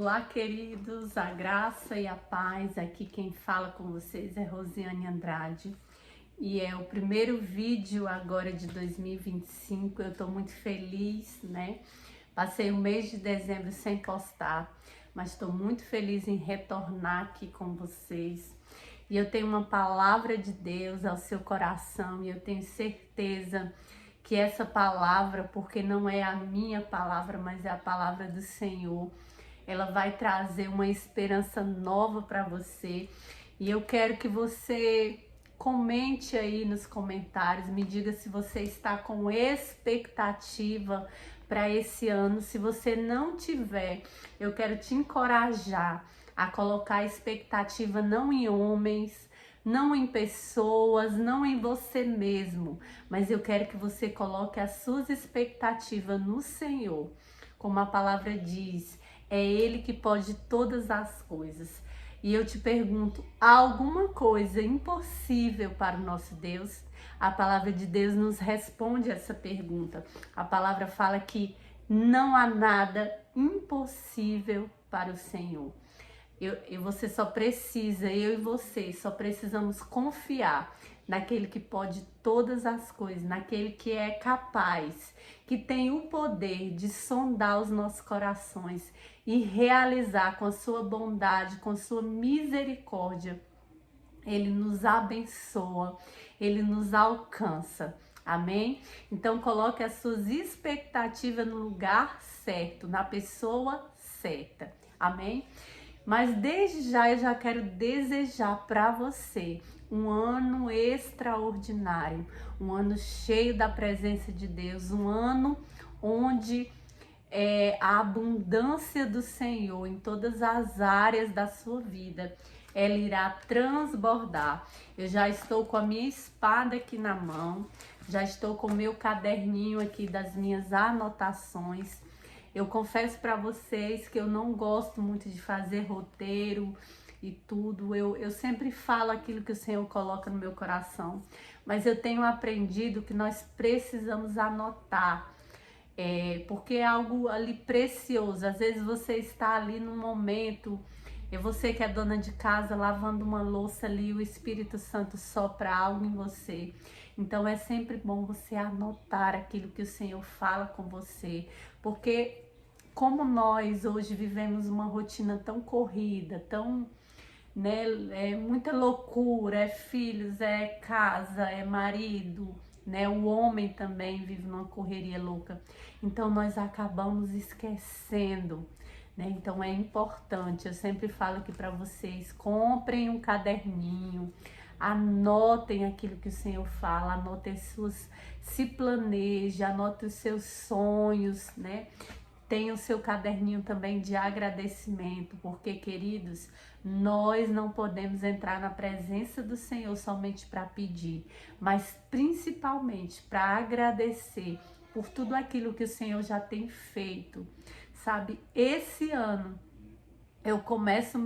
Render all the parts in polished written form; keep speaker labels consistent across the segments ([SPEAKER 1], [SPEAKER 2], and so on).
[SPEAKER 1] Olá, queridos, a graça e a paz. Aqui quem fala com vocês é Rosiane Andrade e é o primeiro vídeo agora de 2025. Eu tô muito feliz, né? Passei o mês de dezembro sem postar, mas estou muito feliz em retornar aqui com vocês. E eu tenho uma palavra de Deus ao seu coração e eu tenho certeza que essa palavra, porque não é a minha palavra, mas é a palavra do Senhor, ela vai trazer uma esperança nova para você. E eu quero que você comente aí nos comentários, me diga se você está com expectativa para esse ano. Se você não tiver, eu quero te encorajar a colocar a expectativa não em homens, não em pessoas, não em você mesmo, mas eu quero que você coloque as suas expectativas no Senhor. Como a palavra diz, é Ele que pode todas as coisas. E eu te pergunto, há alguma coisa impossível para o nosso Deus? A palavra de Deus nos responde essa pergunta. A palavra fala que não há nada impossível para o Senhor. Você só precisa, eu e você, só precisamos confiar naquele que pode todas as coisas, naquele que é capaz, que tem o poder de sondar os nossos corações e realizar com a sua bondade, com a sua misericórdia. Ele nos abençoa, ele nos alcança. Amém? Então coloque as suas expectativas no lugar certo, na pessoa certa. Amém? Mas desde já eu já quero desejar para você um ano extraordinário, um ano cheio da presença de Deus, um ano onde a abundância do Senhor em todas as áreas da sua vida, ela irá transbordar. Eu já estou com a minha espada aqui na mão, já estou com o meu caderninho aqui das minhas anotações. Eu confesso para vocês que eu não gosto muito de fazer roteiro e tudo. Eu sempre falo aquilo que o Senhor coloca no meu coração, mas eu tenho aprendido que nós precisamos anotar, porque é algo ali precioso. Às vezes você está ali num momento, você que é dona de casa, lavando uma louça ali, o Espírito Santo sopra algo em você. Então é sempre bom você anotar aquilo que o Senhor fala com você, porque como nós hoje vivemos uma rotina tão corrida, tão, né, é muita loucura, é filhos, é casa, é marido, né? O homem também vive numa correria louca. Então nós acabamos esquecendo, né? Então é importante, eu sempre falo aqui para vocês, comprem um caderninho, anotem aquilo que o Senhor fala, anotem se planeje, anote os seus sonhos, né? Tenha o seu caderninho também de agradecimento, porque, queridos, nós não podemos entrar na presença do Senhor somente para pedir, mas principalmente para agradecer por tudo aquilo que o Senhor já tem feito. Sabe, esse ano eu começo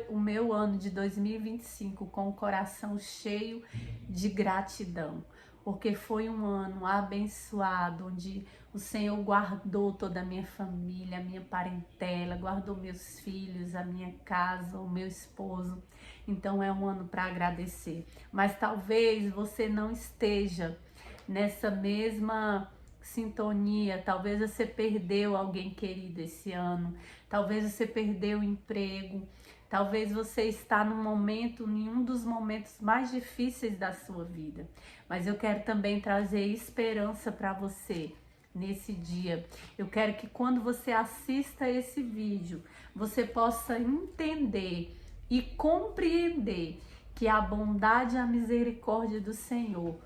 [SPEAKER 1] o meu ano de 2025 com o coração cheio de gratidão, porque foi um ano abençoado, onde o Senhor guardou toda a minha família, a minha parentela, guardou meus filhos, a minha casa, o meu esposo. Então é um ano para agradecer. Mas talvez você não esteja nessa mesma sintonia, talvez você perdeu alguém querido esse ano, talvez você perdeu o emprego, talvez você está num momento, em um dos momentos mais difíceis da sua vida, mas eu quero também trazer esperança para você nesse dia. Eu quero que quando você assista esse vídeo, você possa entender e compreender que a bondade e a misericórdia do Senhor,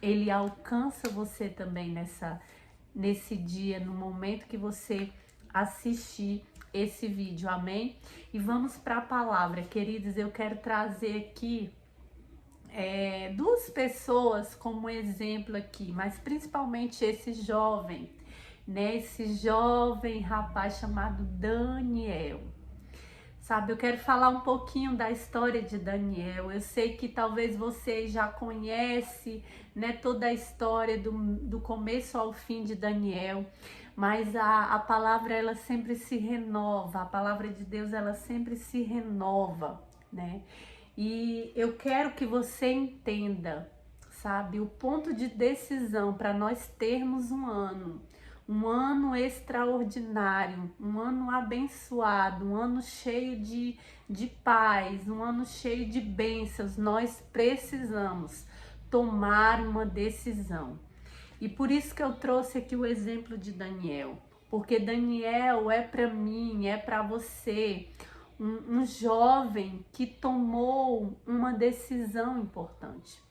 [SPEAKER 1] ele alcança você também nesse dia, no momento que você assistir esse vídeo, amém? E vamos para a palavra, queridos. Eu quero trazer aqui duas pessoas como exemplo aqui, mas principalmente esse jovem, né? Esse jovem rapaz chamado Daniel. Sabe, eu quero falar um pouquinho da história de Daniel. Eu sei que talvez você já conhece, né, toda a história do começo ao fim de Daniel, mas a palavra ela sempre se renova, a palavra de Deus ela sempre se renova, né? E eu quero que você entenda, sabe, o ponto de decisão para nós termos um ano extraordinário, um ano abençoado, um ano cheio de paz, um ano cheio de bênçãos. Nós precisamos tomar uma decisão. E por isso que eu trouxe aqui o exemplo de Daniel, porque Daniel é para mim, é para você, um jovem que tomou uma decisão importante.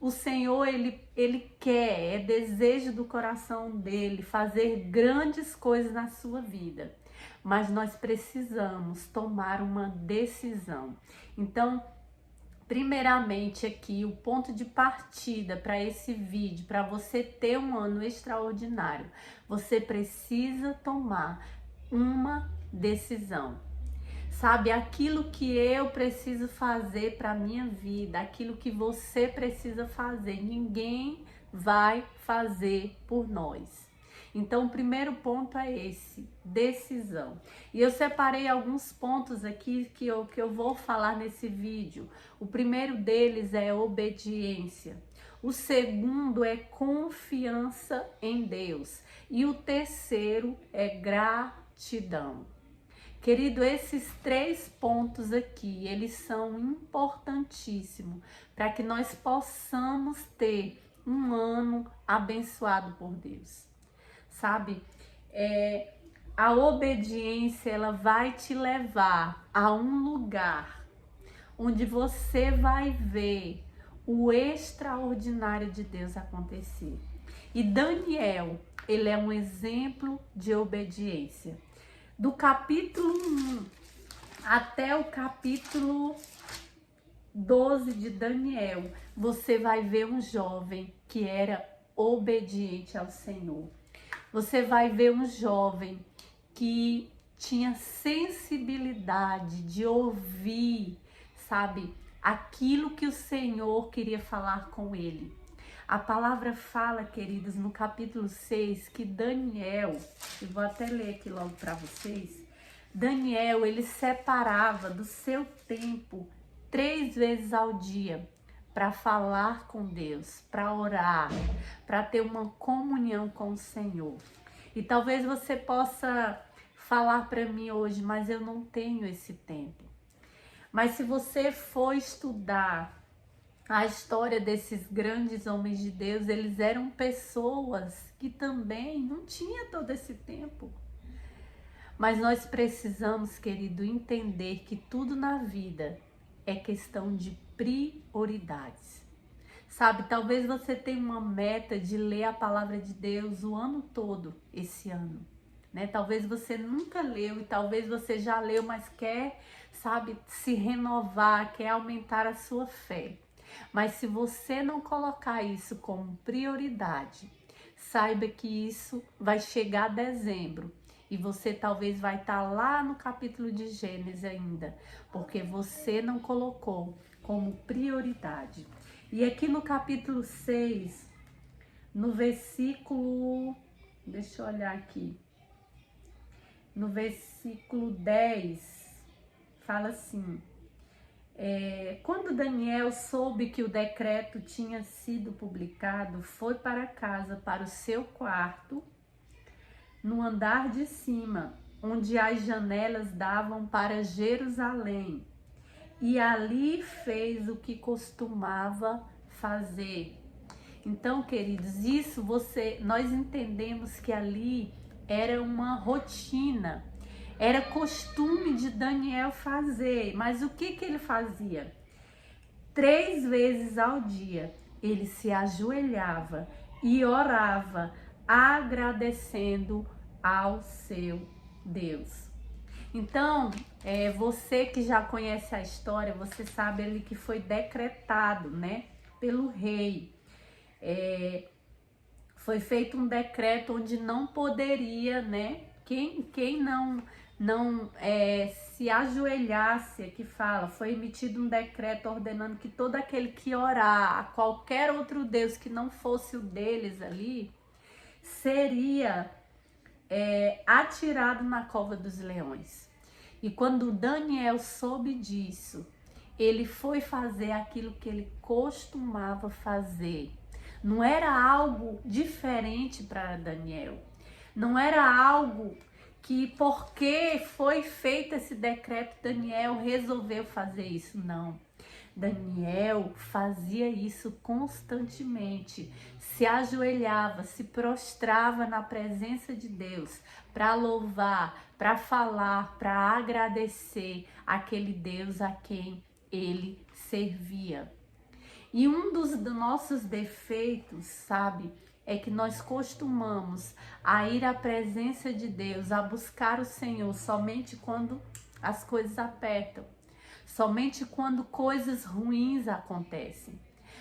[SPEAKER 1] O Senhor, ele quer, é desejo do coração dele fazer grandes coisas na sua vida. Mas nós precisamos tomar uma decisão. Então, primeiramente aqui, o ponto de partida para esse vídeo, para você ter um ano extraordinário, você precisa tomar uma decisão. Sabe, aquilo que eu preciso fazer para minha vida, aquilo que você precisa fazer, ninguém vai fazer por nós. Então, o primeiro ponto é esse, decisão. E eu separei alguns pontos aqui que eu vou falar nesse vídeo. O primeiro deles é obediência. O segundo é confiança em Deus. E o terceiro é gratidão. Querido, esses 3 pontos aqui, eles são importantíssimos para que nós possamos ter um ano abençoado por Deus. Sabe, a obediência, ela vai te levar a um lugar onde você vai ver o extraordinário de Deus acontecer. E Daniel, ele é um exemplo de obediência. Do capítulo 1 até o capítulo 12 de Daniel, você vai ver um jovem que era obediente ao Senhor. Você vai ver um jovem que tinha sensibilidade de ouvir, sabe, aquilo que o Senhor queria falar com ele. A palavra fala, queridos, no capítulo 6, que Daniel, eu vou até ler aqui logo para vocês, Daniel, ele separava do seu tempo 3 vezes ao dia para falar com Deus, para orar, para ter uma comunhão com o Senhor. E talvez você possa falar para mim hoje, mas eu não tenho esse tempo. Mas se você for estudar a história desses grandes homens de Deus, eles eram pessoas que também não tinham todo esse tempo. Mas nós precisamos, querido, entender que tudo na vida é questão de prioridades. Sabe, talvez você tenha uma meta de ler a palavra de Deus o ano todo esse ano, né? Talvez você nunca leu e talvez você já leu, mas quer, sabe, se renovar, quer aumentar a sua fé. Mas se você não colocar isso como prioridade, saiba que isso vai chegar a dezembro e você talvez vai estar lá no capítulo de Gênesis ainda, porque você não colocou como prioridade. E aqui no capítulo 6, no versículo, deixa eu olhar aqui, no versículo 10, fala assim: quando Daniel soube que o decreto tinha sido publicado, foi para casa, para o seu quarto, no andar de cima, onde as janelas davam para Jerusalém, e ali fez o que costumava fazer. Então, queridos, nós entendemos que ali era uma rotina. Era costume de Daniel fazer, mas o que ele fazia? 3 vezes ao dia ele se ajoelhava e orava, agradecendo ao seu Deus. Então, você que já conhece a história, você sabe ali que foi decretado, né, pelo rei. Foi feito um decreto onde não poderia, né, quem não se ajoelhasse, aqui fala, foi emitido um decreto ordenando que todo aquele que orar a qualquer outro Deus que não fosse o deles ali, seria atirado na cova dos leões. E quando Daniel soube disso, ele foi fazer aquilo que ele costumava fazer. Não era algo diferente para Daniel. Não era algo que porque foi feito esse decreto, Daniel resolveu fazer isso. Não. Daniel fazia isso constantemente, se ajoelhava, se prostrava na presença de Deus para louvar, para falar, para agradecer aquele Deus a quem ele servia. E um dos nossos defeitos, sabe, é que nós costumamos a ir à presença de Deus, a buscar o Senhor somente quando as coisas apertam. Somente quando coisas ruins acontecem.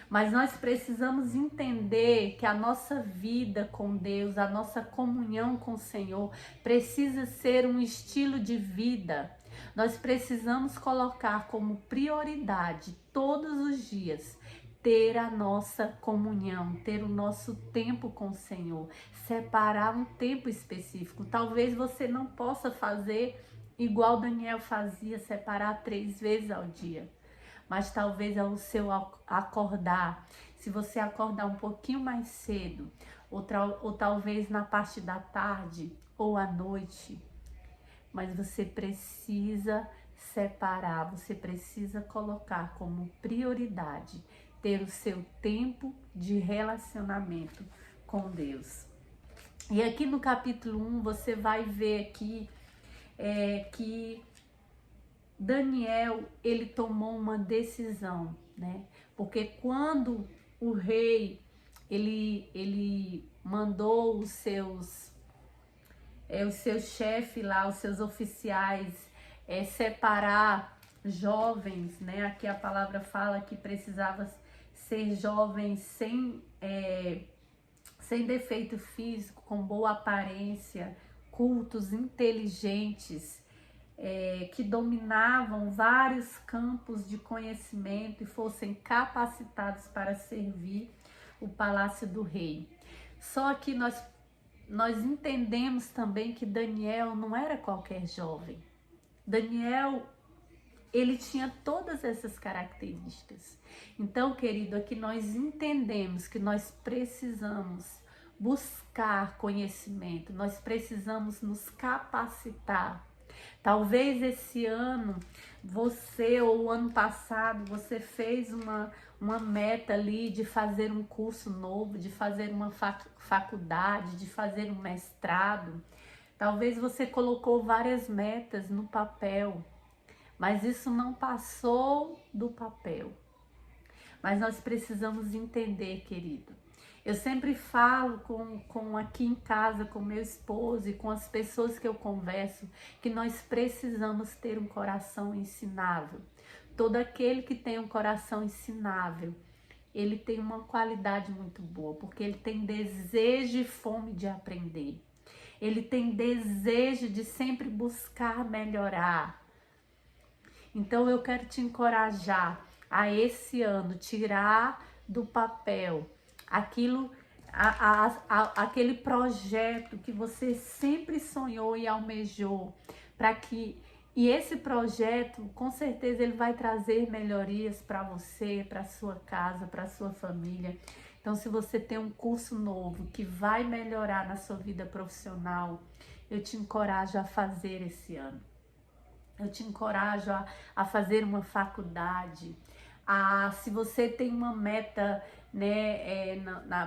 [SPEAKER 1] Mas nós precisamos entender que a nossa vida com Deus, a nossa comunhão com o Senhor, precisa ser um estilo de vida. Nós precisamos colocar como prioridade todos os dias ter a nossa comunhão, ter o nosso tempo com o Senhor, separar um tempo específico. Talvez você não possa fazer igual Daniel fazia, separar 3 vezes ao dia. Mas talvez ao seu acordar, se você acordar um pouquinho mais cedo, ou talvez na parte da tarde ou à noite, mas você precisa separar, você precisa colocar como prioridade ter o seu tempo de relacionamento com Deus. E aqui no capítulo 1 você vai ver aqui que Daniel, ele tomou uma decisão, né? Porque quando o rei, ele mandou os seus chefes lá, os seus oficiais, separar jovens, né? Aqui a palavra fala que precisava ser jovens sem defeito físico, com boa aparência, cultos, inteligentes, que dominavam vários campos de conhecimento e fossem capacitados para servir o palácio do rei. Só que nós entendemos também que Daniel não era qualquer jovem. Daniel, ele tinha todas essas características. Então, querido, aqui nós entendemos que nós precisamos buscar conhecimento, nós precisamos nos capacitar. Talvez esse ano, você ou o ano passado, você fez uma meta ali de fazer um curso novo, de fazer uma faculdade, de fazer um mestrado. Talvez você colocou várias metas no papel, mas isso não passou do papel. Mas nós precisamos entender, querido. Eu sempre falo com aqui em casa, com meu esposo e com as pessoas que eu converso, que nós precisamos ter um coração ensinável. Todo aquele que tem um coração ensinável, ele tem uma qualidade muito boa, porque ele tem desejo e fome de aprender. Ele tem desejo de sempre buscar melhorar. Então eu quero te encorajar a esse ano tirar do papel aquele projeto que você sempre sonhou e almejou, e esse projeto, com certeza, ele vai trazer melhorias para você, para sua casa, para sua família. Então, se você tem um curso novo que vai melhorar na sua vida profissional, eu te encorajo a fazer esse ano. Eu te encorajo a fazer uma faculdade. Se você tem uma meta, né,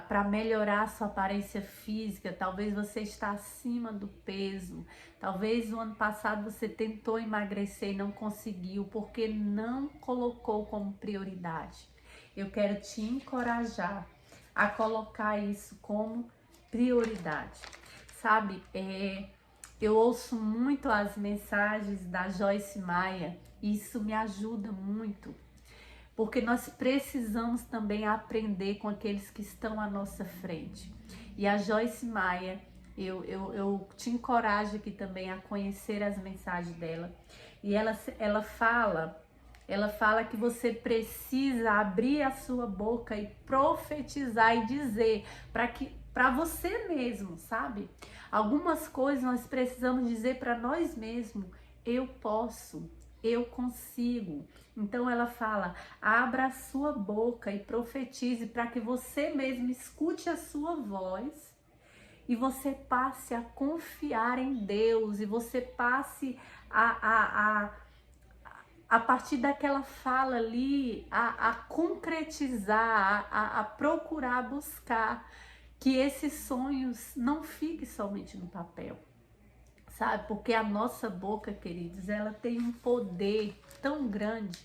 [SPEAKER 1] para melhorar a sua aparência física, talvez você está acima do peso, talvez no ano passado você tentou emagrecer e não conseguiu, porque não colocou como prioridade. Eu quero te encorajar a colocar isso como prioridade, sabe? Eu ouço muito as mensagens da Joyce Meyer e isso me ajuda muito. Porque nós precisamos também aprender com aqueles que estão à nossa frente. E a Joyce Meyer, Eu te encorajo aqui também a conhecer as mensagens dela. E ela fala que você precisa abrir a sua boca e profetizar e dizer para você mesmo, sabe? Algumas coisas nós precisamos dizer para nós mesmos: eu posso, eu consigo. Então ela fala: abra a sua boca e profetize para que você mesmo escute a sua voz e você passe a confiar em Deus, e você passe a partir daquela fala ali, a concretizar, a procurar buscar que esses sonhos não fiquem somente no papel, sabe? Porque a nossa boca, queridos, ela tem um poder tão grande.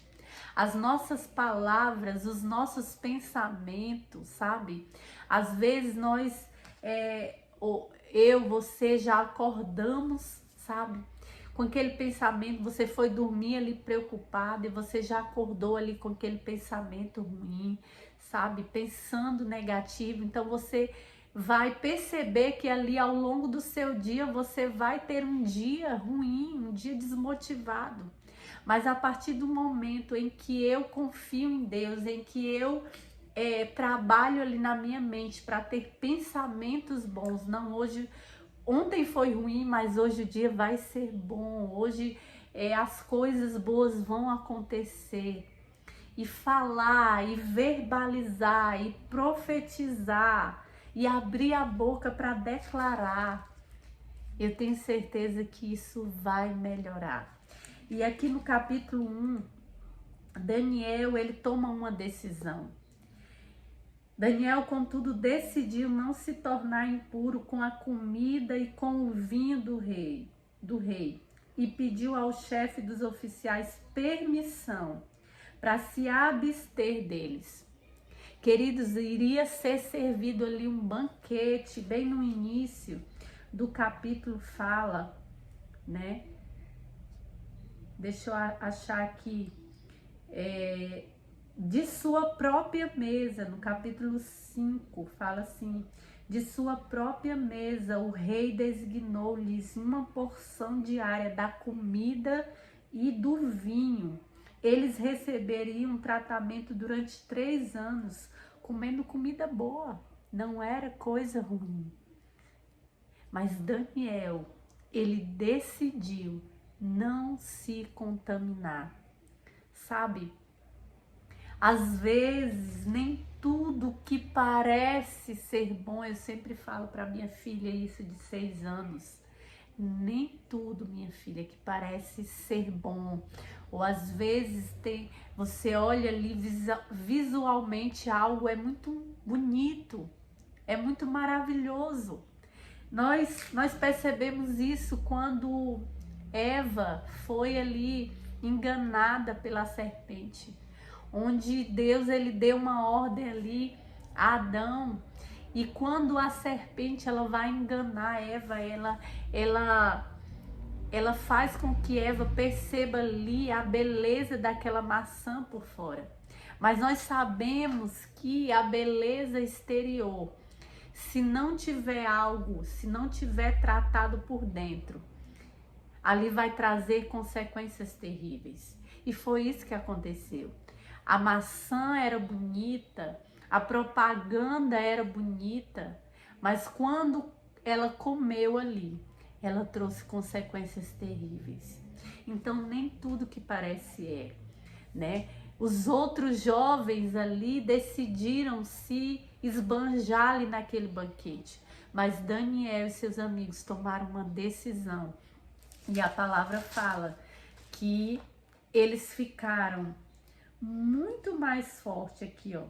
[SPEAKER 1] As nossas palavras, os nossos pensamentos, sabe? Às vezes nós, você já acordamos, sabe? Com aquele pensamento, você foi dormir ali preocupado e você já acordou ali com aquele pensamento ruim, sabe? Pensando negativo. Então você vai perceber que ali ao longo do seu dia você vai ter um dia ruim, um dia desmotivado. Mas a partir do momento em que eu confio em Deus, em que eu trabalho ali na minha mente para ter pensamentos bons, não hoje, ontem foi ruim, mas hoje o dia vai ser bom, hoje as coisas boas vão acontecer. E falar, e verbalizar, e profetizar, e abrir a boca para declarar, eu tenho certeza que isso vai melhorar. E aqui no capítulo 1, Daniel, ele toma uma decisão. Daniel, contudo, decidiu não se tornar impuro com a comida e com o vinho do rei, e pediu ao chefe dos oficiais permissão para se abster deles. Queridos, iria ser servido ali um banquete, bem no início do capítulo fala, né? Deixa eu achar aqui, de sua própria mesa, no capítulo 5, fala assim: de sua própria mesa o rei designou-lhes uma porção diária da comida e do vinho. Eles receberiam um tratamento durante 3 anos, comendo comida boa, não era coisa ruim. Mas Daniel, ele decidiu não se contaminar, sabe? Às vezes, nem tudo que parece ser bom, eu sempre falo para minha filha isso de 6 anos, nem tudo, minha filha, que parece ser bom, ou às vezes você olha ali visualmente algo é muito bonito, é muito maravilhoso. Nós percebemos isso quando Eva foi ali enganada pela serpente, onde Deus ele deu uma ordem ali a Adão, e quando a serpente ela vai enganar Eva, ela faz com que Eva perceba ali a beleza daquela maçã por fora. Mas nós sabemos que a beleza exterior, se não tiver algo, se não tiver tratado por dentro, ali vai trazer consequências terríveis. E foi isso que aconteceu. A maçã era bonita, a propaganda era bonita, mas quando ela comeu ali, ela trouxe consequências terríveis. Então nem tudo que parece né? Os outros jovens ali decidiram se esbanjar ali naquele banquete, mas Daniel e seus amigos tomaram uma decisão. E a palavra fala que eles ficaram muito mais forte aqui, ó.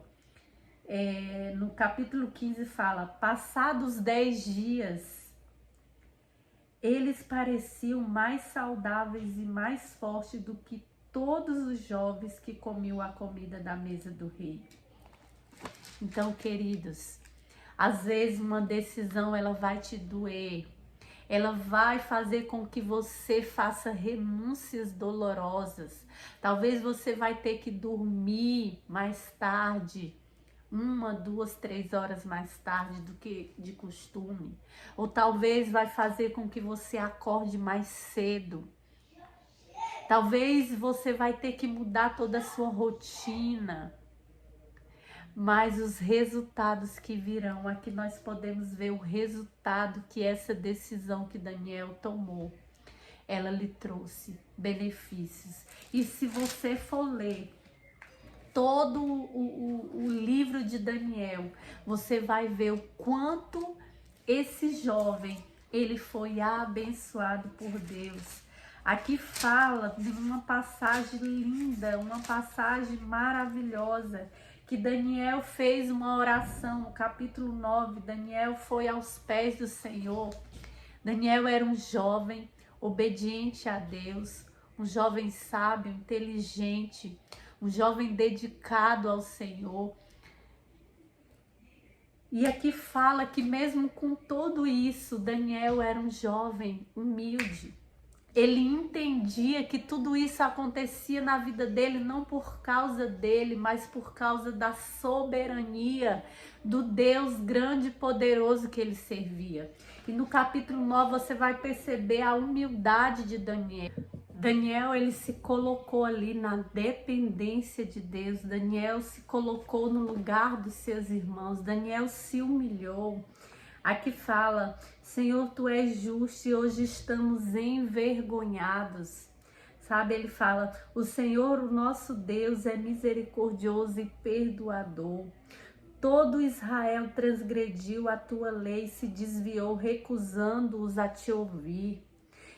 [SPEAKER 1] No capítulo 15 fala: passados 10 dias, eles pareciam mais saudáveis e mais fortes do que todos os jovens que comiam a comida da mesa do rei. Então, queridos, às vezes uma decisão ela vai te doer, ela vai fazer com que você faça renúncias dolorosas. Talvez você vai ter que dormir mais tarde, 1, 2, 3 horas mais tarde do que de costume. Ou talvez vai fazer com que você acorde mais cedo. Talvez você vai ter que mudar toda a sua rotina. Mas os resultados que virão, aqui nós podemos ver o resultado que essa decisão que Daniel tomou, ela lhe trouxe benefícios. E se você for ler todo o livro de Daniel, você vai ver o quanto esse jovem, ele foi abençoado por Deus. Aqui fala de uma passagem linda, uma passagem maravilhosa, que Daniel fez uma oração, no capítulo 9, Daniel foi aos pés do Senhor. Daniel era um jovem obediente a Deus, um jovem sábio, inteligente, um jovem dedicado ao Senhor. E aqui fala que mesmo com tudo isso, Daniel era um jovem humilde. Ele entendia que tudo isso acontecia na vida dele não por causa dele, mas por causa da soberania do Deus grande e poderoso que ele servia. E no capítulo 9 você vai perceber a humildade de Daniel. Daniel, ele se colocou ali na dependência de Deus. Daniel se colocou no lugar dos seus irmãos. Daniel se humilhou. Aqui fala: Senhor, tu és justo e hoje estamos envergonhados. Sabe, ele fala: o Senhor, o nosso Deus, é misericordioso e perdoador. Todo Israel transgrediu a tua lei e se desviou, recusando-os a te ouvir.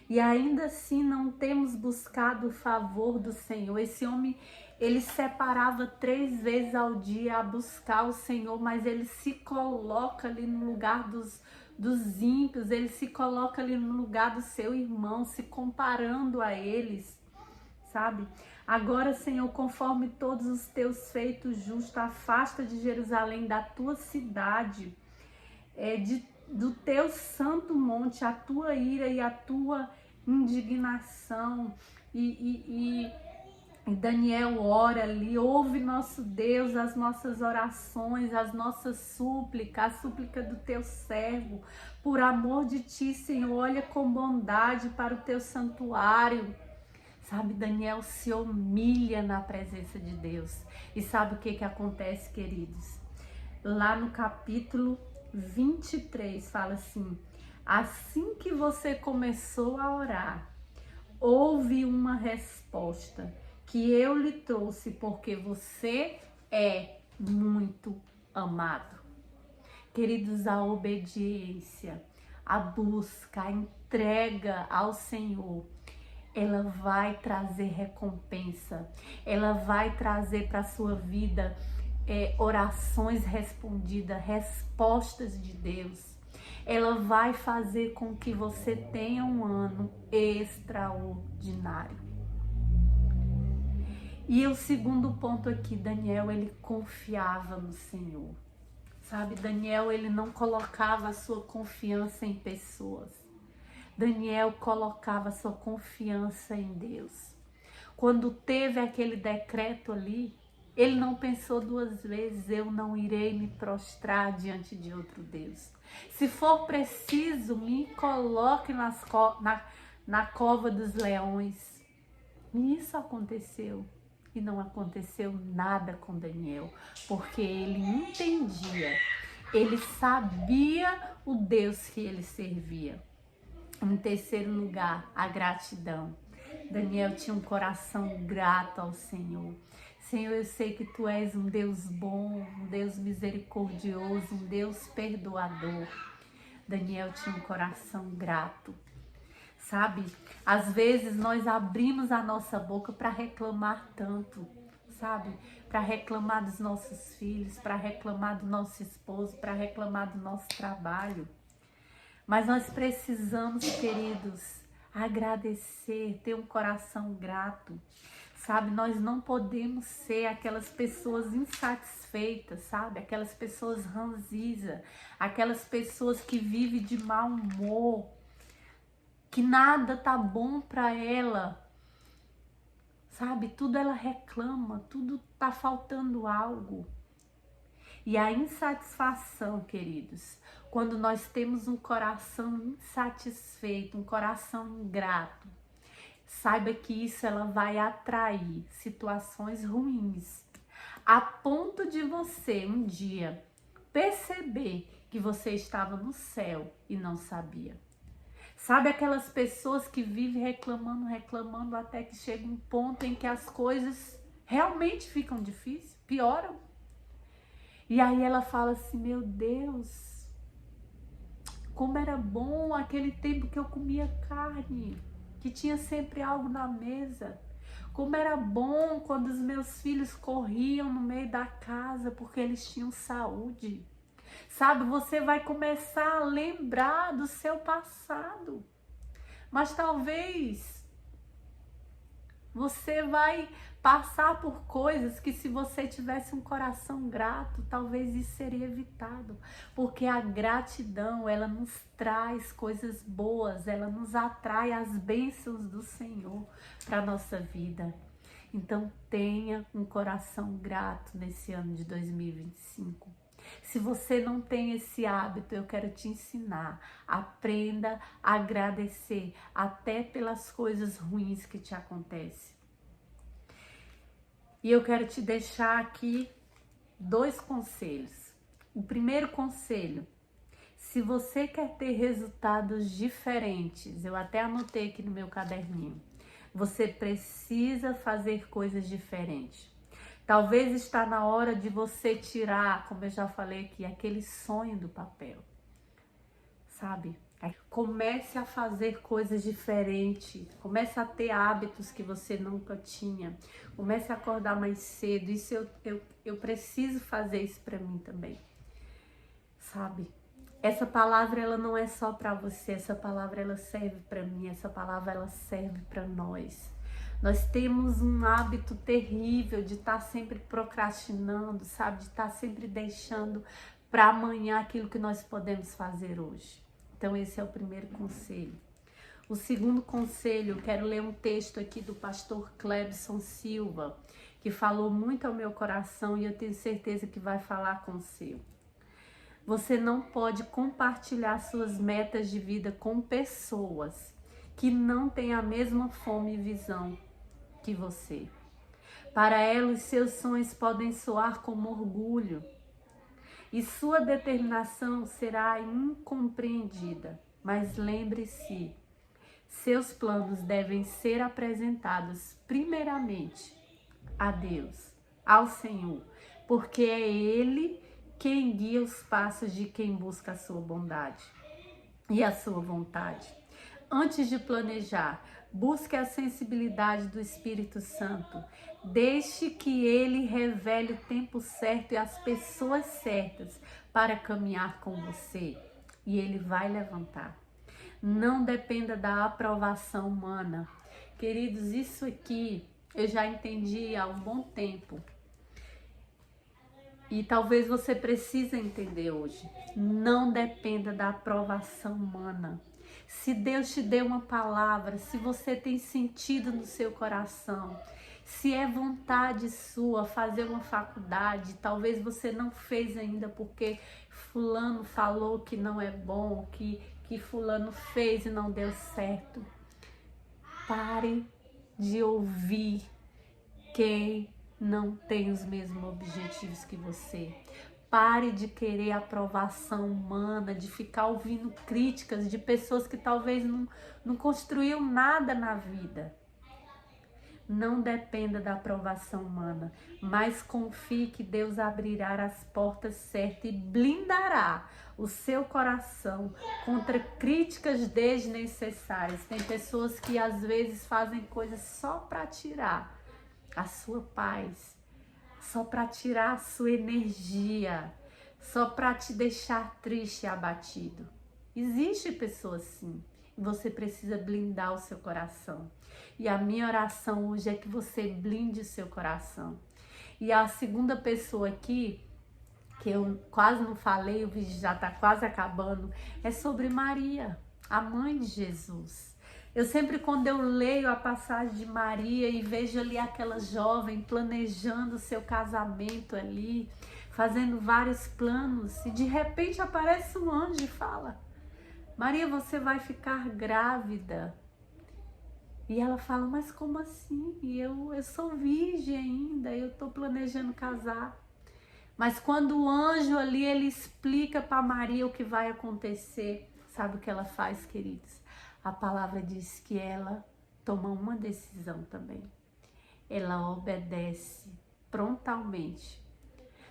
[SPEAKER 1] E ainda assim não temos buscado o favor do Senhor. Esse homem, ele separava 3 vezes ao dia a buscar o Senhor, mas ele se coloca ali no lugar dos ímpios, ele se coloca ali no lugar do seu irmão, se comparando a eles, sabe? Agora, Senhor, conforme todos os teus feitos justos, afasta de Jerusalém, da tua cidade, do teu santo monte, a tua ira e a tua indignação. E Daniel ora ali: ouve, nosso Deus, as nossas orações, as nossas súplicas, a súplica do teu servo. Por amor de ti, Senhor, olha com bondade para o teu santuário. Sabe, Daniel se humilha na presença de Deus. E sabe o que acontece, queridos? Lá no capítulo 23 fala assim: assim que você começou a orar, houve uma resposta que eu lhe trouxe, porque você é muito amado. Queridos, a obediência, a busca, a entrega ao Senhor, ela vai trazer recompensa, ela vai trazer para a sua vida orações respondidas, respostas de Deus. Ela vai fazer com que você tenha um ano extraordinário. E o segundo ponto aqui, Daniel, ele confiava no Senhor. Sabe, Daniel, ele não colocava a sua confiança em pessoas. Daniel colocava a sua confiança em Deus. Quando teve aquele decreto ali, ele não pensou 2 vezes: eu não irei me prostrar diante de outro Deus. Se for preciso, me coloque na cova dos leões. E isso aconteceu. E não aconteceu nada com Daniel, porque ele entendia, ele sabia o Deus que ele servia. Em terceiro lugar, a gratidão. Daniel tinha um coração grato ao Senhor. Senhor, eu sei que tu és um Deus bom, um Deus misericordioso, um Deus perdoador. Daniel tinha um coração grato. Sabe, às vezes nós abrimos a nossa boca para reclamar tanto, sabe? Para reclamar dos nossos filhos, para reclamar do nosso esposo, para reclamar do nosso trabalho. Mas nós precisamos, queridos, agradecer, ter um coração grato. Sabe, nós não podemos ser aquelas pessoas insatisfeitas, sabe? Aquelas pessoas ranzinza, aquelas pessoas que vivem de mau humor, que nada tá bom para ela, sabe? Tudo ela reclama, tudo tá faltando algo. E a insatisfação, queridos, quando nós temos um coração insatisfeito, um coração ingrato, saiba que isso ela vai atrair situações ruins, a ponto de você um dia perceber que você estava no céu e não sabia. Sabe aquelas pessoas que vivem reclamando, reclamando, até que chega um ponto em que as coisas realmente ficam difíceis, pioram. E aí ela fala assim, meu Deus, como era bom aquele tempo que eu comia carne, que tinha sempre algo na mesa. Como era bom quando os meus filhos corriam no meio da casa porque eles tinham saúde. Sabe, você vai começar a lembrar do seu passado. Mas talvez você vai passar por coisas que, se você tivesse um coração grato, talvez isso seria evitado. Porque a gratidão, ela nos traz coisas boas, ela nos atrai as bênçãos do Senhor para a nossa vida. Então tenha um coração grato nesse ano de 2025. Se você não tem esse hábito, eu quero te ensinar. Aprenda a agradecer até pelas coisas ruins que te acontecem. E eu quero te deixar aqui 2 conselhos. O primeiro conselho: se você quer ter resultados diferentes, eu até anotei aqui no meu caderninho, você precisa fazer coisas diferentes. Talvez está na hora de você tirar, como eu já falei aqui, aquele sonho do papel, sabe? Comece a fazer coisas diferentes, comece a ter hábitos que você nunca tinha, comece a acordar mais cedo. Isso eu preciso fazer isso para mim também, sabe? Essa palavra, ela não é só para você, essa palavra ela serve para mim, essa palavra ela serve para nós. Nós temos um hábito terrível de estar sempre procrastinando, sabe? De estar sempre deixando para amanhã aquilo que nós podemos fazer hoje. Então esse é o primeiro conselho. O segundo conselho, eu quero ler um texto aqui do pastor Clebson Silva, que falou muito ao meu coração e eu tenho certeza que vai falar com o seu. Você não pode compartilhar suas metas de vida com pessoas que não têm a mesma fome e visão que você. Para elas, seus sonhos podem soar como orgulho e sua determinação será incompreendida. Mas lembre-se, seus planos devem ser apresentados primeiramente a Deus, ao Senhor, porque é Ele quem guia os passos de quem busca a sua bondade e a sua vontade. Antes de planejar, busque a sensibilidade do Espírito Santo. Deixe que Ele revele o tempo certo e as pessoas certas para caminhar com você. E Ele vai levantar. Não dependa da aprovação humana. Queridos, isso aqui eu já entendi há um bom tempo. E talvez você precise entender hoje. Não dependa da aprovação humana. Se Deus te deu uma palavra, se você tem sentido no seu coração, se é vontade sua fazer uma faculdade, talvez você não fez ainda porque fulano falou que não é bom, que fulano fez e não deu certo. Pare de ouvir quem não tem os mesmos objetivos que você. Pare de querer aprovação humana, de ficar ouvindo críticas de pessoas que talvez não construíam nada na vida. Não dependa da aprovação humana, mas confie que Deus abrirá as portas certas e blindará o seu coração contra críticas desnecessárias. Tem pessoas que às vezes fazem coisas só para tirar a sua paz, só para tirar a sua energia, só para te deixar triste e abatido. Existe pessoas assim, e você precisa blindar o seu coração. E a minha oração hoje é que você blinde o seu coração. E a segunda pessoa aqui, que eu quase não falei, o vídeo já está quase acabando, é sobre Maria, a mãe de Jesus. Eu sempre, quando eu leio a passagem de Maria e vejo ali aquela jovem planejando o seu casamento ali, fazendo vários planos e de repente aparece um anjo e fala: Maria, você vai ficar grávida. E ela fala: mas como assim? Eu sou virgem ainda, eu estou planejando casar. Mas quando o anjo ali, ele explica para Maria o que vai acontecer, sabe o que ela faz, queridos? A palavra diz que ela toma uma decisão também. Ela obedece prontamente.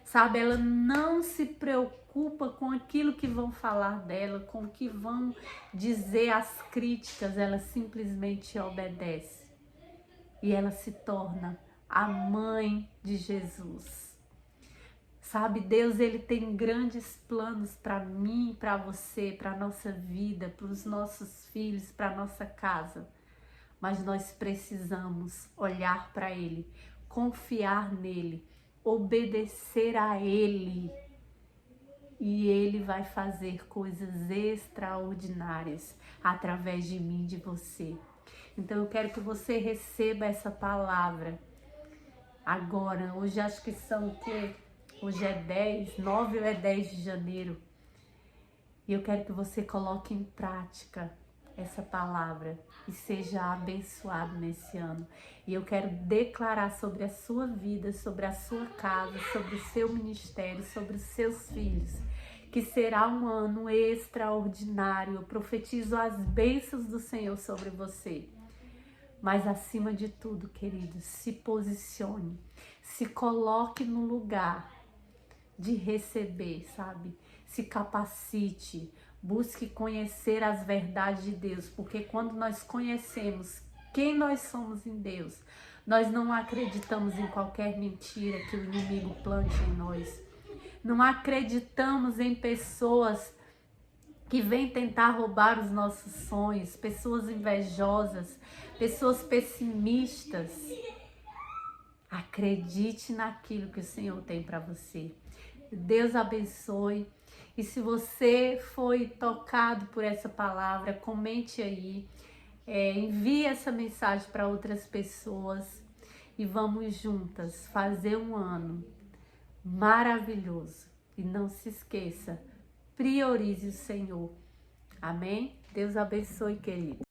[SPEAKER 1] Sabe, ela não se preocupa com aquilo que vão falar dela, com o que vão dizer as críticas, ela simplesmente obedece. E ela se torna a mãe de Jesus. Sabe, Deus, ele tem grandes planos para mim, para você, para nossa vida, para os nossos filhos, para nossa casa. Mas nós precisamos olhar para ele, confiar nele, obedecer a ele. E ele vai fazer coisas extraordinárias através de mim, de você. Então eu quero que você receba essa palavra agora. Hoje acho que são o quê? Hoje é 9 ou é 10 de janeiro. E eu quero que você coloque em prática essa palavra e seja abençoado nesse ano. E eu quero declarar sobre a sua vida, sobre a sua casa, sobre o seu ministério, sobre os seus filhos, que será um ano extraordinário. Eu profetizo as bênçãos do Senhor sobre você. Mas acima de tudo, queridos, se posicione, se coloque no lugar de receber, sabe? Se capacite, busque conhecer as verdades de Deus, porque quando nós conhecemos quem nós somos em Deus, nós não acreditamos em qualquer mentira que o inimigo plante em nós. Não acreditamos em pessoas que vêm tentar roubar os nossos sonhos, pessoas invejosas, pessoas pessimistas. Acredite naquilo que o Senhor tem para você. Deus abençoe. E se você foi tocado por essa palavra, comente aí, envie essa mensagem para outras pessoas e vamos juntas fazer um ano maravilhoso. E não se esqueça, priorize o Senhor. Amém? Deus abençoe, querido.